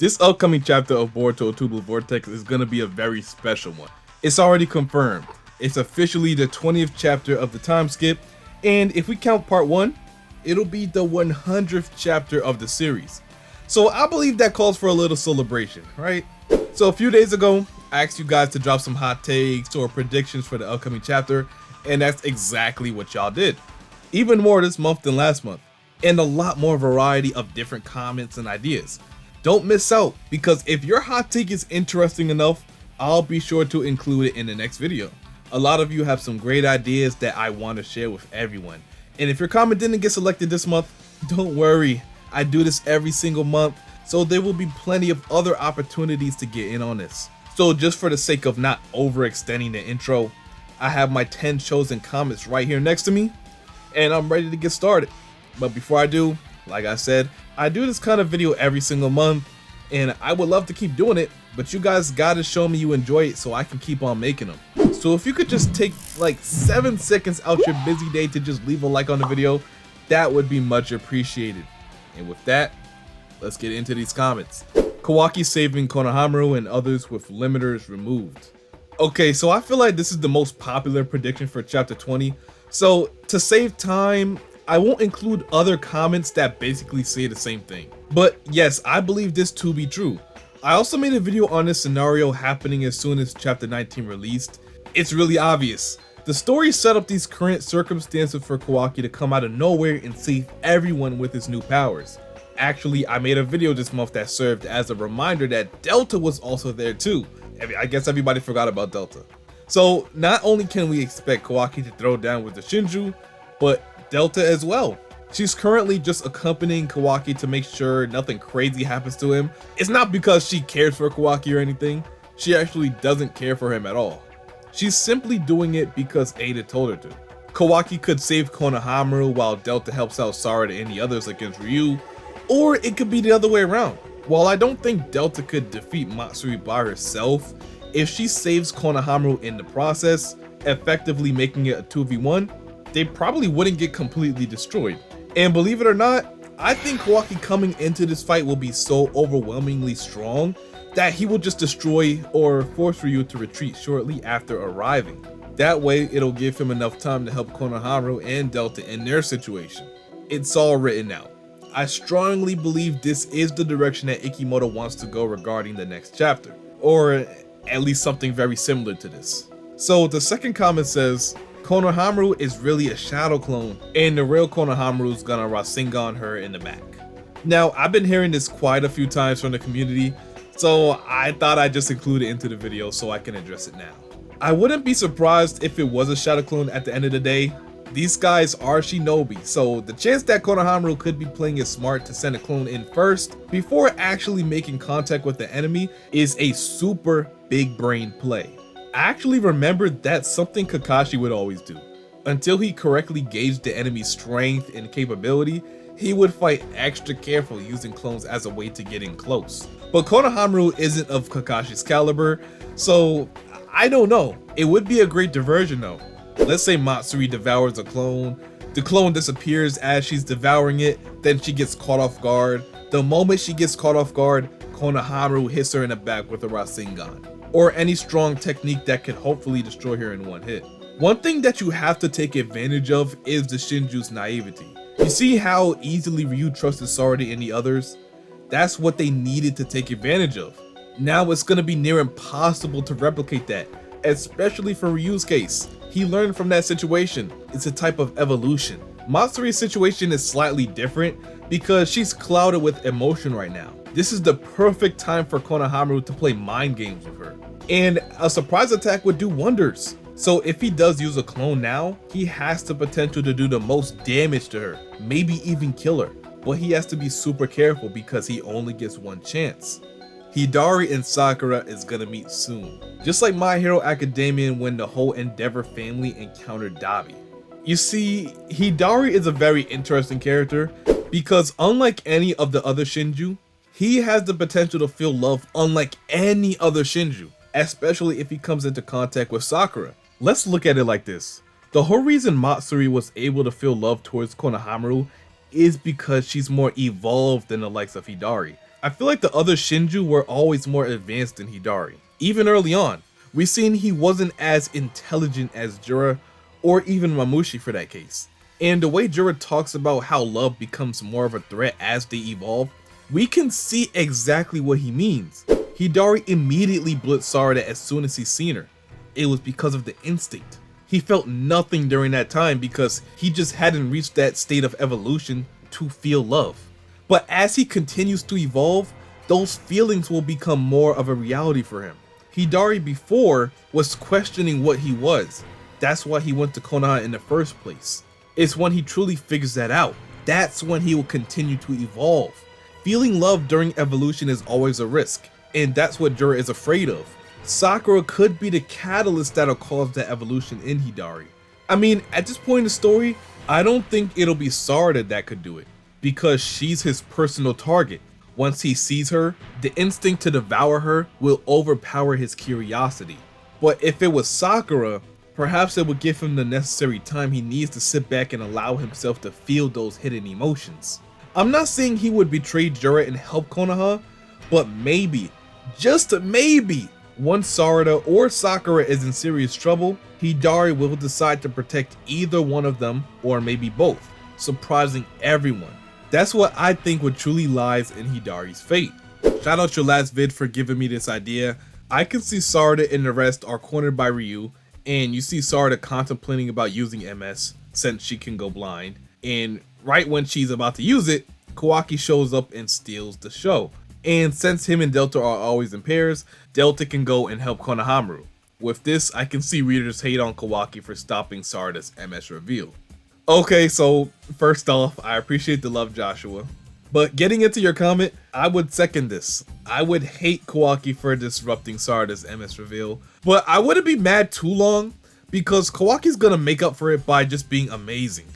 This upcoming chapter of Boruto TBV VORTEX is going to be a very special one. It's already confirmed. It's officially the 20th chapter of the time skip, and if we count part 1, it'll be the 100th chapter of the series. So I believe that calls for a little celebration, right? So a few days ago, I asked you guys to drop some hot takes or predictions for the upcoming chapter, and that's exactly what y'all did. Even more this month than last month, and a lot more variety of different comments and ideas. Don't miss out, because if your hot take is interesting enough, I'll be sure to include it in the next video. A lot of you have some great ideas that I want to share with everyone. And if your comment didn't get selected this month, don't worry. I do this every single month, so there will be plenty of other opportunities to get in on this. So just for the sake of not overextending the intro, I have my 10 chosen comments right here next to me, and I'm ready to get started. But before I do, like I said, I do this kind of video every single month, and I would love to keep doing it, but you guys gotta show me you enjoy it so I can keep on making them. So if you could just take like 7 seconds out your busy day to just leave a like on the video, that would be much appreciated. And with that, let's get into these comments. KAWAKI saving KONOHAMARU and others with limiters removed. Okay, so I feel like this is the most popular prediction for chapter 20, so to save time, I won't include other comments that basically say the same thing. But yes, I believe this to be true. I also made a video on this scenario happening as soon as chapter 19 released. It's really obvious. The story set up these current circumstances for KAWAKI to come out of nowhere and save everyone with his new powers. Actually, I made a video this month that served as a reminder that Delta was also there too. I guess everybody forgot about Delta. So not only can we expect KAWAKI to throw down with the Shinju, but Delta as well. She's currently just accompanying KAWAKI to make sure nothing crazy happens to him. It's not because she cares for KAWAKI or anything. She actually doesn't care for him at all. She's simply doing it because Ada told her to. KAWAKI could save KONOHAMARU while Delta helps out Sarada and the others against Ryu, or it could be the other way around. While I don't think Delta could defeat MATSURI by herself, if she saves KONOHAMARU in the process, effectively making it a 2v1, they probably wouldn't get completely destroyed. And believe it or not, I think KAWAKI coming into this fight will be so overwhelmingly strong that he will just destroy or force Ryu to retreat shortly after arriving. That way, it'll give him enough time to help KONOHAMARU and Delta in their situation. It's all written out. I strongly believe this is the direction that Ikimoto wants to go regarding the next chapter, or at least something very similar to this. So the second comment says, KONOHAMARU is really a shadow clone, and the real KONOHAMARU is gonna Rasengan her in the back. Now, I've been hearing this quite a few times from the community, so I thought I'd just include it into the video so I can address it now. I wouldn't be surprised if it was a shadow clone at the end of the day. These guys are shinobi, so the chance that KONOHAMARU could be playing it smart to send a clone in first before actually making contact with the enemy is a super big brain play. I actually remembered that's something Kakashi would always do. Until he correctly gauged the enemy's strength and capability, he would fight extra careful using clones as a way to get in close. But KONOHAMARU isn't of Kakashi's caliber, so I don't know. It would be a great diversion though. Let's say Matsuri devours a clone, the clone disappears as she's devouring it, then she gets caught off guard. The moment she gets caught off guard, KONOHAMARU hits her in the back with a Rasengan, or any strong technique that could hopefully destroy her in one hit. One thing that you have to take advantage of is the Shinju's naivety. You see how easily Ryu trusted Sarada and the others? That's what they needed to take advantage of. Now it's gonna be near impossible to replicate that, especially for Ryu's case. He learned from that situation. It's a type of evolution. Matsuri's situation is slightly different because she's clouded with emotion right now. This is the perfect time for KONOHAMARU to play mind games with her. And a surprise attack would do wonders. So if he does use a clone now, he has the potential to do the most damage to her, maybe even kill her. But he has to be super careful because he only gets one chance. Hidari and Sakura is gonna meet soon, just like My Hero Academia when the whole Endeavor family encountered Dabi. You see, Hidari is a very interesting character because unlike any of the other Shinju, he has the potential to feel love unlike any other Shinju, especially if he comes into contact with Sakura. Let's look at it like this. The whole reason Matsuri was able to feel love towards KONOHAMARU is because she's more evolved than the likes of Hidari. I feel like the other Shinju were always more advanced than Hidari. Even early on, we seen he wasn't as intelligent as JURA or even Mamushi for that case. And the way JURA talks about how love becomes more of a threat as they evolve, we can see exactly what he means. Hidari immediately blitzed Sarada as soon as he seen her. It was because of the instinct. He felt nothing during that time because he just hadn't reached that state of evolution to feel love. But as he continues to evolve, those feelings will become more of a reality for him. Hidari before was questioning what he was. That's why he went to Konoha in the first place. It's when he truly figures that out. That's when he will continue to evolve. Feeling love during evolution is always a risk, and that's what JURA is afraid of. Sakura could be the catalyst that'll cause that evolution in Hidari. I mean, at this point in the story, I don't think it'll be Sarada that could do it, because she's his personal target. Once he sees her, the instinct to devour her will overpower his curiosity. But if it was Sakura, perhaps it would give him the necessary time he needs to sit back and allow himself to feel those hidden emotions. I'm not saying he would betray JURA and help Konoha, but maybe, just maybe, once Sarada or Sakura is in serious trouble, Hidari will decide to protect either one of them or maybe both, surprising everyone. That's what I think what truly lies in Hidari's fate. Shout out your last vid for giving me this idea. I can see Sarada and the rest are cornered by Ryu, and you see Sarada contemplating about using MS since she can go blind, and right when she's about to use it, KAWAKI shows up and steals the show. And since him and Delta are always in pairs, Delta can go and help KONOHAMARU. With this, I can see readers hate on KAWAKI for stopping Sarada's MS reveal. Okay, so first off, I appreciate the love, Joshua. But getting into your comment, I would second this. I would hate KAWAKI for disrupting Sarada's MS reveal, but I wouldn't be mad too long because KAWAKI's gonna make up for it by just being amazing.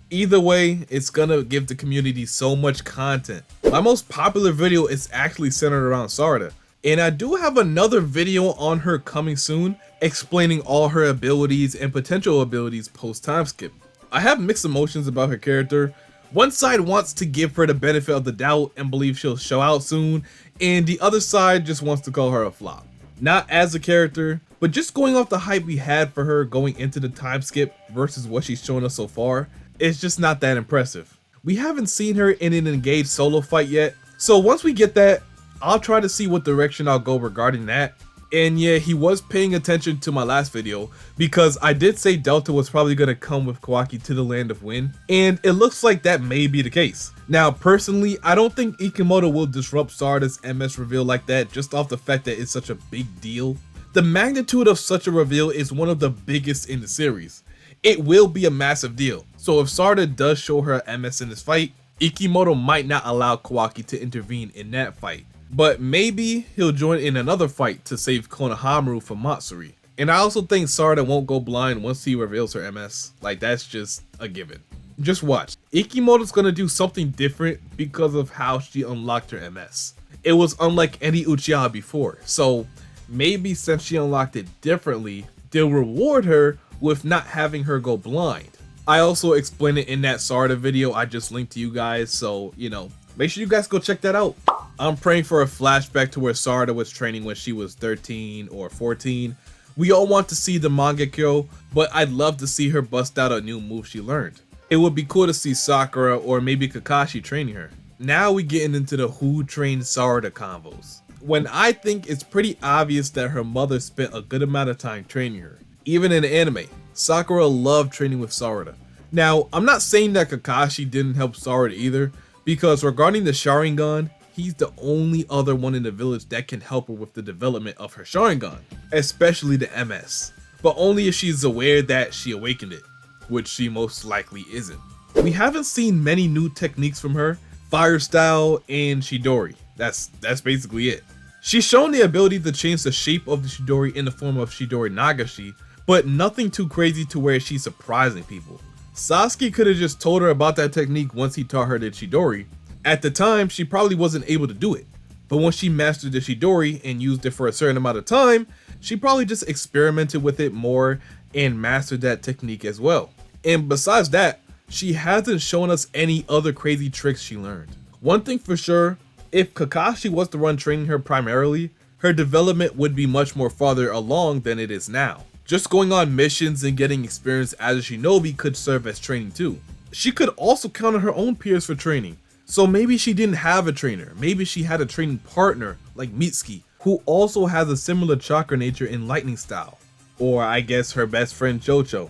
Either way, it's gonna give the community so much content. My most popular video is actually centered around Sarada, and I do have another video on her coming soon explaining all her abilities and potential abilities post time skip. I have mixed emotions about her character. One side wants to give her the benefit of the doubt and believe she'll show out soon, and the other side just wants to call her a flop. Not as a character, but just going off the hype we had for her going into the time skip versus what she's shown us so far, it's just not that impressive. We haven't seen her in an engaged solo fight yet, so once we get that, I'll try to see what direction I'll go regarding that. And yeah, he was paying attention to my last video because I did say Delta was probably going to come with KAWAKI to the land of Wind, and it looks like that may be the case. Now personally, I don't think Ikimoto will disrupt Sarada's MS reveal like that just off the fact that it's such a big deal. The magnitude of such a reveal is one of the biggest in the series. It will be a massive deal. So if Sarada does show her MS in this fight, Ikimoto might not allow KAWAKI to intervene in that fight. But maybe he'll join in another fight to save Konohamaru from MATSURI. And I also think Sarada won't go blind once he reveals her MS. Like, that's just a given. Just watch. Ikimoto's gonna do something different because of how she unlocked her MS. It was unlike any Uchiha before. So maybe since she unlocked it differently, they'll reward her with not having her go blind. I also explained it in that Sarada video I just linked to you guys, so you know, make sure you guys go check that out. I'm praying for a flashback to where Sarada was training when she was 13 or 14. We all want to see the Mangekyou, but I'd love to see her bust out a new move she learned. It would be cool to see Sakura or maybe Kakashi training her. Now we getting into the who trained Sarada convos. When I think it's pretty obvious that her mother spent a good amount of time training her. Even in the anime, Sakura loved training with Sarada. Now, I'm not saying that Kakashi didn't help Sarada either, because regarding the Sharingan, he's the only other one in the village that can help her with the development of her Sharingan, especially the MS, but only if she's aware that she awakened it, which she most likely isn't. We haven't seen many new techniques from her, Fire Style and Chidori. That's basically it. She's shown the ability to change the shape of the Chidori in the form of Chidori Nagashi, but nothing too crazy to where she's surprising people. Sasuke could have just told her about that technique once he taught her the Chidori. At the time, she probably wasn't able to do it, but once she mastered the Chidori and used it for a certain amount of time, she probably just experimented with it more and mastered that technique as well. And besides that, she hasn't shown us any other crazy tricks she learned. One thing for sure, If Kakashi was the one training her primarily, her development would be much more farther along than it is now. Just going on missions and getting experience as a shinobi could serve as training too. She could also count on her own peers for training, so maybe she didn't have a trainer, maybe she had a training partner like MITSUKI, who also has a similar chakra nature and lightning style. Or I guess her best friend Chocho.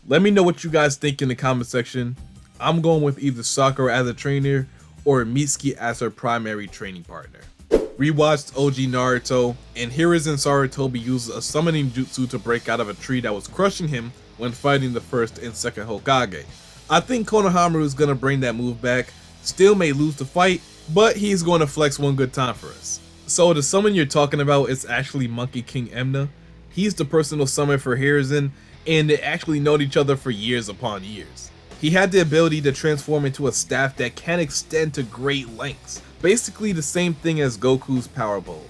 Let me know what you guys think in the comment section. I'm going with either Sakura as a trainer or MITSUKI as her primary training partner. Rewatched OG Naruto, and Hiruzen Sarutobi uses a summoning jutsu to break out of a tree that was crushing him when fighting the first and second Hokage. I think Konohamaru is going to bring that move back, still may lose the fight, but he's going to flex one good time for us. So the summon you're talking about is actually Monkey King Emna. He's the personal summon for Hiruzen, and they actually known each other for years upon years. He had the ability to transform into a staff that can extend to great lengths. Basically the same thing as Goku's Power Bow.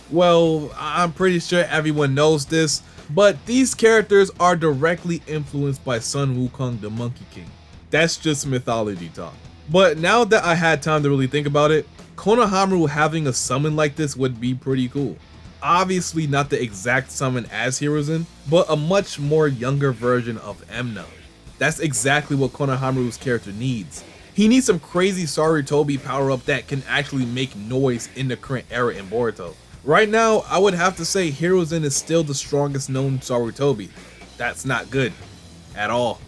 Well, I'm pretty sure everyone knows this, but these characters are directly influenced by Sun Wukong the Monkey King. That's just mythology talk. But now that I had time to really think about it, Konohamaru having a summon like this would be pretty cool. Obviously not the exact summon as Hiruzen, but a much more younger version of Emna. That's exactly what Konohamaru's character needs. He needs some crazy Sarutobi power up that can actually make noise in the current era in Boruto. Right now, I would have to say Hiruzen is still the strongest known Sarutobi. That's not good at all.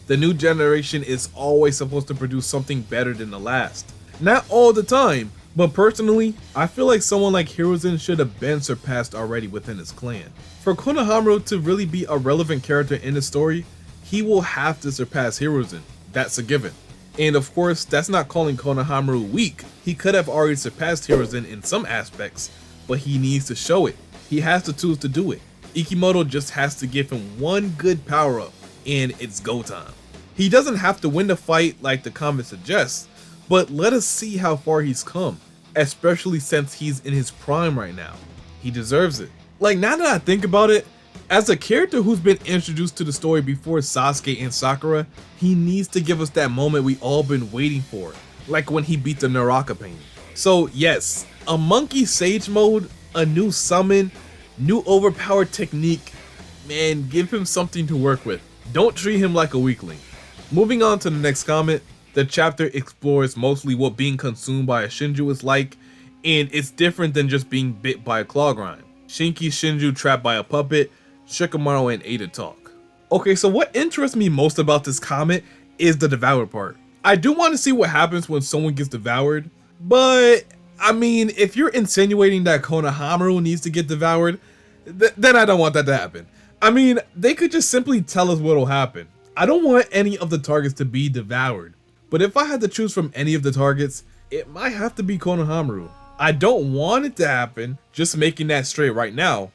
The new generation is always supposed to produce something better than the last. Not all the time, but personally, I feel like someone like Hiruzen should have been surpassed already within his clan. For Konohamaru to really be a relevant character in the story, he will have to surpass Hiruzen. That's a given. And of course, that's not calling Konohamaru weak. He could have already surpassed Hiruzen in some aspects, but he needs to show it. He has the tools to do it. Ikimoto just has to give him one good power up, and it's go time. He doesn't have to win the fight like the comment suggests, but let us see how far he's come, especially since he's in his prime right now. He deserves it. Like, now that I think about it, as a character who's been introduced to the story before Sasuke and Sakura, he needs to give us that moment we all been waiting for, like when he beat the Naraka Pain. So yes, a monkey sage mode, a new summon, new overpowered technique, man, give him something to work with. Don't treat him like a weakling. Moving on to the next comment, the chapter explores mostly what being consumed by a Shinju is like, and it's different than just being bit by a claw grind. Shinki's Shinju trapped by a puppet, Shikamaru and Ada talk. Okay, so what interests me most about this comment is the devoured part. I do want to see what happens when someone gets devoured, but I mean, if you're insinuating that Konohamaru needs to get devoured, then I don't want that to happen. I mean, they could just simply tell us what'll happen. I don't want any of the targets to be devoured, but if I had to choose from any of the targets, it might have to be Konohamaru. I don't want it to happen, just making that straight right now.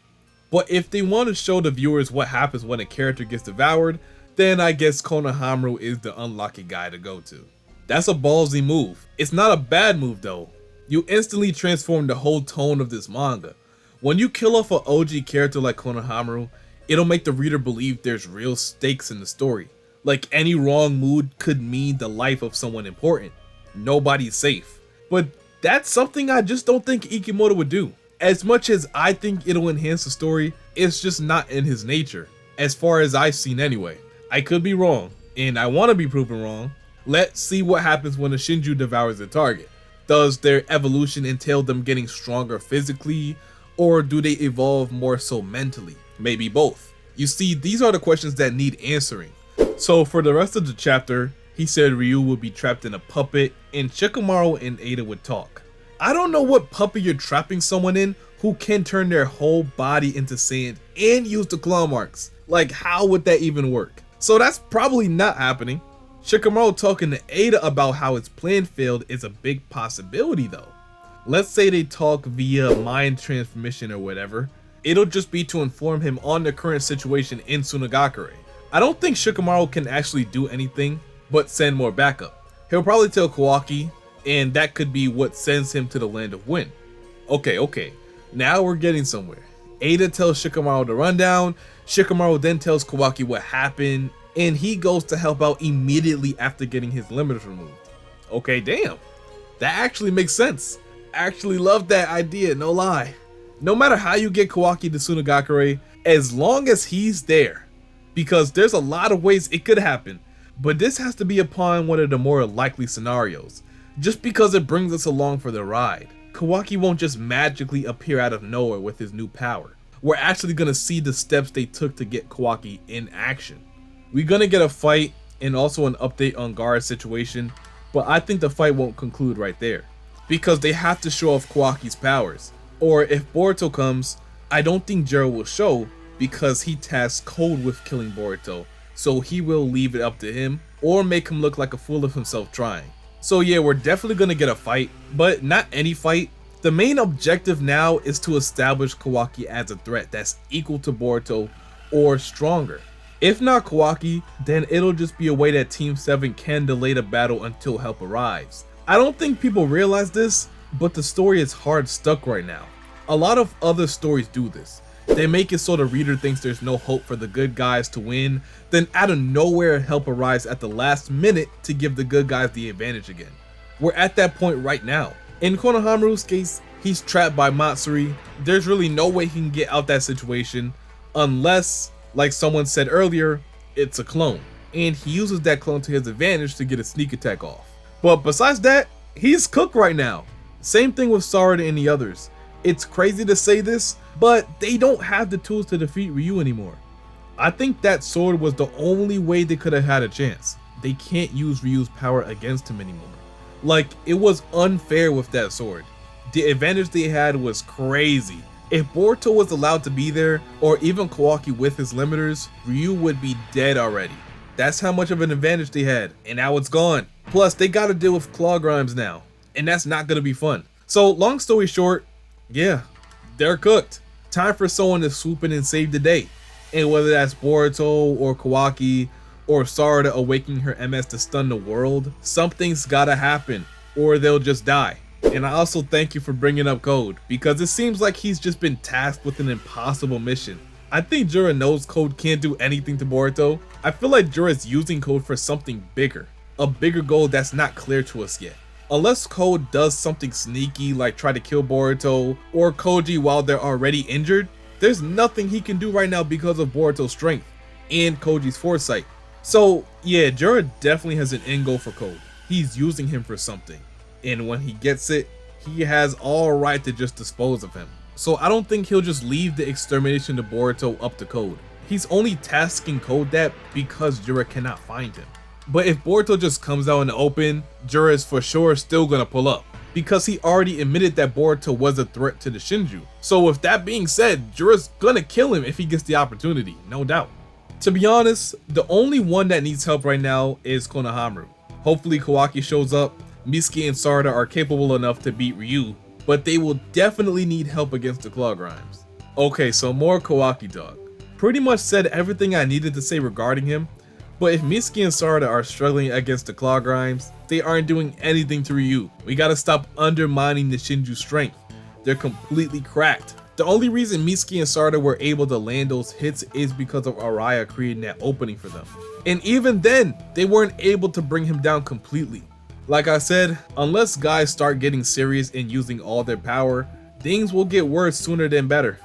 But if they want to show the viewers what happens when a character gets devoured, then I guess Konohamaru is the unlucky guy to go to. That's a ballsy move. It's not a bad move though. You instantly transform the whole tone of this manga. When you kill off an OG character like Konohamaru, it'll make the reader believe there's real stakes in the story. Like any wrong mood could mean the life of someone important. Nobody's safe. But that's something I just don't think Ikimoto would do. As much as I think it'll enhance the story, it's just not in his nature, as far as I've seen anyway. I could be wrong, and I want to be proven wrong. Let's see what happens when a Shinju devours a target. Does their evolution entail them getting stronger physically, or do they evolve more so mentally? Maybe both. You see, these are the questions that need answering. So for the rest of the chapter, he said Ryu would be trapped in a puppet, and Shikamaru and Ada would talk. I don't know what puppet you're trapping someone in who can turn their whole body into sand and use the claw marks. Like, how would that even work? So that's probably not happening. Shikamaru talking to Ada about how his plan failed is a big possibility though. Let's say they talk via mind transmission or whatever. It'll just be to inform him on the current situation in Tsunagakure. I don't think Shikamaru can actually do anything but send more backup. He'll probably tell KAWAKI, and that could be what sends him to the land of wind. Okay, now we're getting somewhere. Ada tells Shikamaru the rundown, Shikamaru then tells KAWAKI what happened, and he goes to help out immediately after getting his limiters removed. Okay, damn. That actually makes sense. actually love that idea, no lie. No matter how you get Kawaki to Tsunagakure, as long as he's there, because there's a lot of ways it could happen, but this has to be upon one of the more likely scenarios, just because it brings us along for the ride. Kawaki won't just magically appear out of nowhere with his new power. We're actually gonna see the steps they took to get Kawaki in action. We're gonna get a fight and also an update on Gaara's situation, but I think the fight won't conclude right there, because they have to show off Kawaki's powers. Or if Boruto comes, I don't think JURA will show, because he tasked Code with killing Boruto, so he will leave it up to him, or make him look like a fool of himself trying. So yeah, we're definitely gonna get a fight, but not any fight. The main objective now is to establish Kawaki as a threat that's equal to Boruto or stronger. If not Kawaki, then it'll just be a way that Team 7 can delay the battle until help arrives. I don't think people realize this, but the story is hard stuck right now. A lot of other stories do this. They make it so the reader thinks there's no hope for the good guys to win, then out of nowhere help arrives at the last minute to give the good guys the advantage again. We're at that point right now. In Konohamaru's case, he's trapped by Matsuri. There's really no way he can get out that situation unless, like someone said earlier, it's a clone, and he uses that clone to his advantage to get a sneak attack off. But besides that, he's cooked right now. Same thing with Sarada and the others. It's crazy to say this, but they don't have the tools to defeat Ryu anymore. I think that sword was the only way they could have had a chance. They can't use Ryu's power against him anymore. Like, it was unfair with that sword. The advantage they had was crazy. If Boruto was allowed to be there, or even Kawaki with his limiters, Ryu would be dead already. That's how much of an advantage they had, and now it's gone. Plus, they gotta deal with claw grimes now, and that's not gonna be fun. So, long story short, yeah, they're cooked. Time for someone to swoop in and save the day. And whether that's Boruto or Kawaki or Sarada awakening her MS to stun the world, something's gotta happen or they'll just die. And I also thank you for bringing up Code, because it seems like he's just been tasked with an impossible mission. I think JURA knows Code can't do anything to Boruto. I feel like JURA is using Code for something bigger, a bigger goal that's not clear to us yet. Unless Code does something sneaky like try to kill Boruto or Koji while they're already injured, there's nothing he can do right now because of Boruto's strength and Koji's foresight. So yeah, JURA definitely has an end goal for Code. He's using him for something, and when he gets it, he has all right to just dispose of him. So I don't think he'll just leave the extermination of Boruto up to Code. He's only tasking Code that because JURA cannot find him. But if Boruto just comes out in the open, JURA is for sure still gonna pull up, because he already admitted that Boruto was a threat to the Shinju. So with that being said, JURA's gonna kill him if he gets the opportunity, no doubt. To be honest, the only one that needs help right now is Konohamaru. Hopefully Kawaki shows up. MITSUKI and Sarada are capable enough to beat Ryu, but they will definitely need help against the claw grimes. Okay, so more Kawaki dog. Pretty much said everything I needed to say regarding him. But if MITSUKI and Sarada are struggling against the claw grimes, they aren't doing anything to Ryu. We gotta stop undermining the Shinju's strength. They're completely cracked. The only reason MITSUKI and Sarada were able to land those hits is because of Araya creating that opening for them. And even then, they weren't able to bring him down completely. Like I said, unless guys start getting serious and using all their power, things will get worse sooner than better.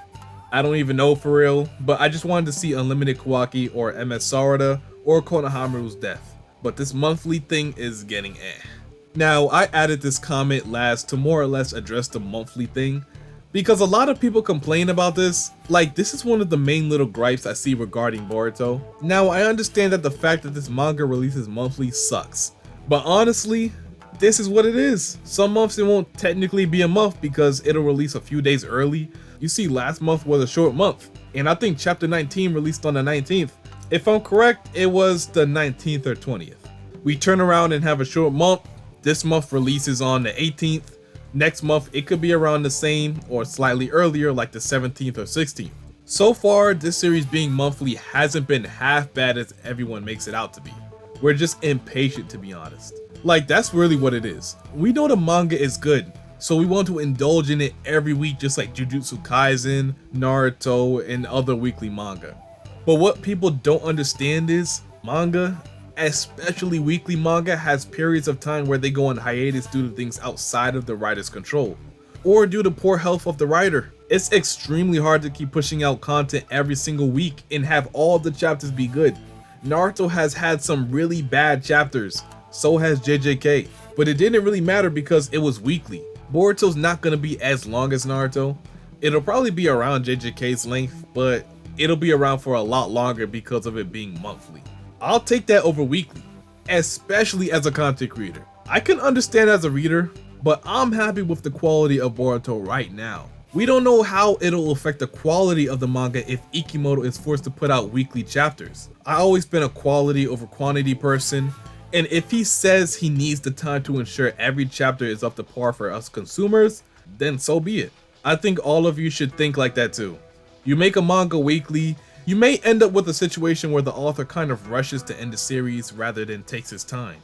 I don't even know for real, but I just wanted to see Unlimited Kawaki or MS Sarada or Konohamaru's death. But this monthly thing is getting eh. Now, I added this comment last to more or less address the monthly thing, because a lot of people complain about this. Like, this is one of the main little gripes I see regarding Boruto. Now, I understand that the fact that this manga releases monthly sucks, but honestly, this is what it is. Some months it won't technically be a month because it'll release a few days early. You see, last month was a short month, and I think chapter 19 released on the 19th. If I'm correct, it was the 19th or 20th. We turn around and have a short month. This month releases on the 18th. Next month, it could be around the same or slightly earlier, like the 17th or 16th. So far, this series being monthly hasn't been half bad as everyone makes it out to be. We're just impatient, to be honest. Like, that's really what it is. We know the manga is good, so we want to indulge in it every week, just like Jujutsu Kaisen, Naruto, and other weekly manga. But what people don't understand is, manga, especially weekly manga, has periods of time where they go on hiatus due to things outside of the writer's control. or due to poor health of the writer. It's extremely hard to keep pushing out content every single week and have all the chapters be good. Naruto has had some really bad chapters, so has JJK, but it didn't really matter because it was weekly. Boruto's not gonna be as long as Naruto. It'll probably be around JJK's length, but it'll be around for a lot longer because of it being monthly. I'll take that over weekly, especially as a content creator. I can understand as a reader, but I'm happy with the quality of Boruto right now. We don't know how it'll affect the quality of the manga if Ikimoto is forced to put out weekly chapters. I've always been a quality over quantity person, and if he says he needs the time to ensure every chapter is up to par for us consumers, then so be it. I think all of you should think like that too. You make a manga weekly, you may end up with a situation where the author kind of rushes to end the series rather than takes his time.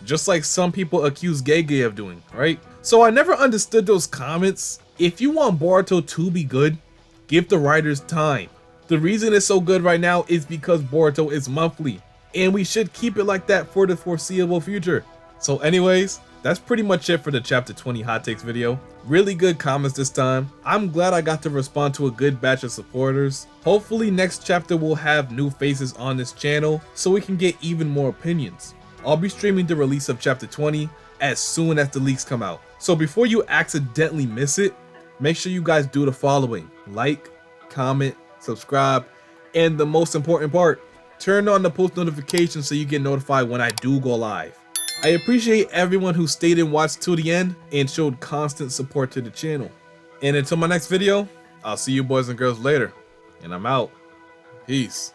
Just like some people accuse Gege of doing, right? So I never understood those comments. If you want Boruto to be good, give the writers time. The reason it's so good right now is because Boruto is monthly, and we should keep it like that for the foreseeable future. So anyways, that's pretty much it for the chapter 20 hot takes video. Really good comments this time. I'm glad I got to respond to a good batch of supporters. Hopefully next chapter will have new faces on this channel so we can get even more opinions. I'll be streaming the release of chapter 20 as soon as the leaks come out. So before you accidentally miss it, make sure you guys do the following: like, comment, subscribe, and the most important part, turn on the post notifications so you get notified when I do go live. I appreciate everyone who stayed and watched to the end and showed constant support to the channel. And until my next video, I'll see you boys and girls later, and I'm out. Peace.